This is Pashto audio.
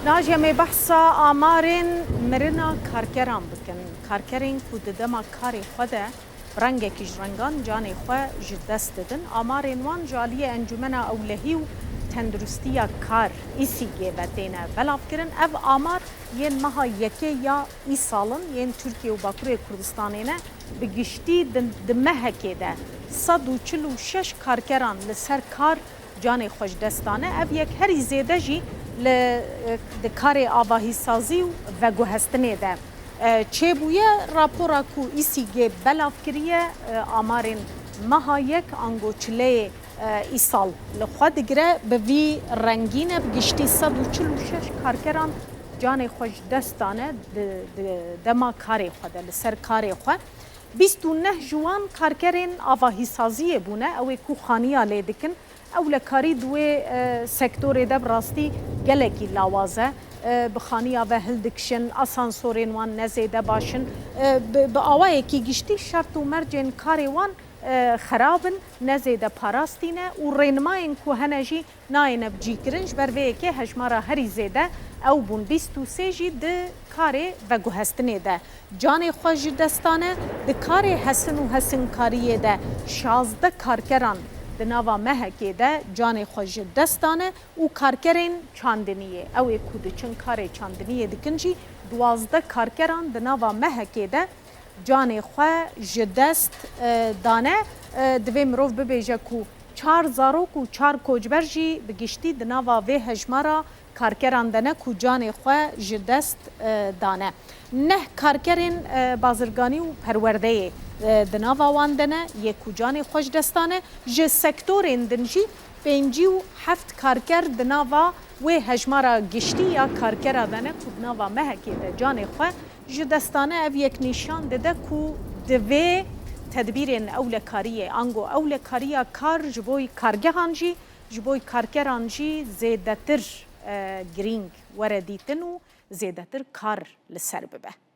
ناجیه می بحثا آمارین مرنا کارکران بکن کارکرین که دما کاری خوده رنگ کیش رنگان جانی خو جدست دن آمارین وان جالی انجمن اولهی و تندرستی کار ایسی گیوتینه بلاف کرن اف آمار ین مها یکی یا ای سالن ین ترکیه و باکوری کردستانینه بگشتی دمهکی ده 146 کارکران لسر کار جانی خوش دستانه اف یک هری زیده جی لکار آواهی سازی و گوهستنه ده چه بویه راپورا کو ایسی گه بلاف کریه آمارین مها یک انگو چله ای سال لخواد گره به وی رنگینه بگشتی 146 کارکران جان خوش دستانه دما کاری خوده لسر کاری خود 29 جوان کارکرین آواهی سازی بونه اوی کو خانیا لیدکن او لکاری دوی سکتور ده براستی گلکی لاوازه بخانیا و هلدکشن اسانسورین وان نزیده باشن به آوائه کی گشتی شرط و مرجن کاری وان خرابن نزیده پاراستینه و رینماین که هنجی ناینه بجی کرنج بروه که هجمارا هری زیده او بون 23 جی ده کاری و گوهستنه ده جان خوش دستانه ده کاری حسن و حسن کاریه ده 16 کارکران د ناوا مهکې ده جان خوش دستانه او کارکرین چاندنیه او کود چن کار چاندنیه دکنجی 12 کارکران د ناوا مهکې ده جان خو جدست دانه دوی مروف ببیجه کو 4 زاروک و 4 کوجبر جی بگشتی د ناوا وی هجمارا کارکران دنه کو جان خو جدست دانه نه کارکرین بازرگانی و پرورده د ناوا واندنه یک جان خوش دستانه ج سکتورین دنجی 57 کارکر د ناوا و هجمارا گشتی یا کارکر دنه کو د ناوا مهکی د جان خو ج دستانه او یک نشان ده کو دوی تدبیرین اولکاریه انگو اولکاریه کار جبوی کارگهانجی جبوی کارکرانجی زیدتر گرینگ وردیتن و زیدتر کار لسر ببه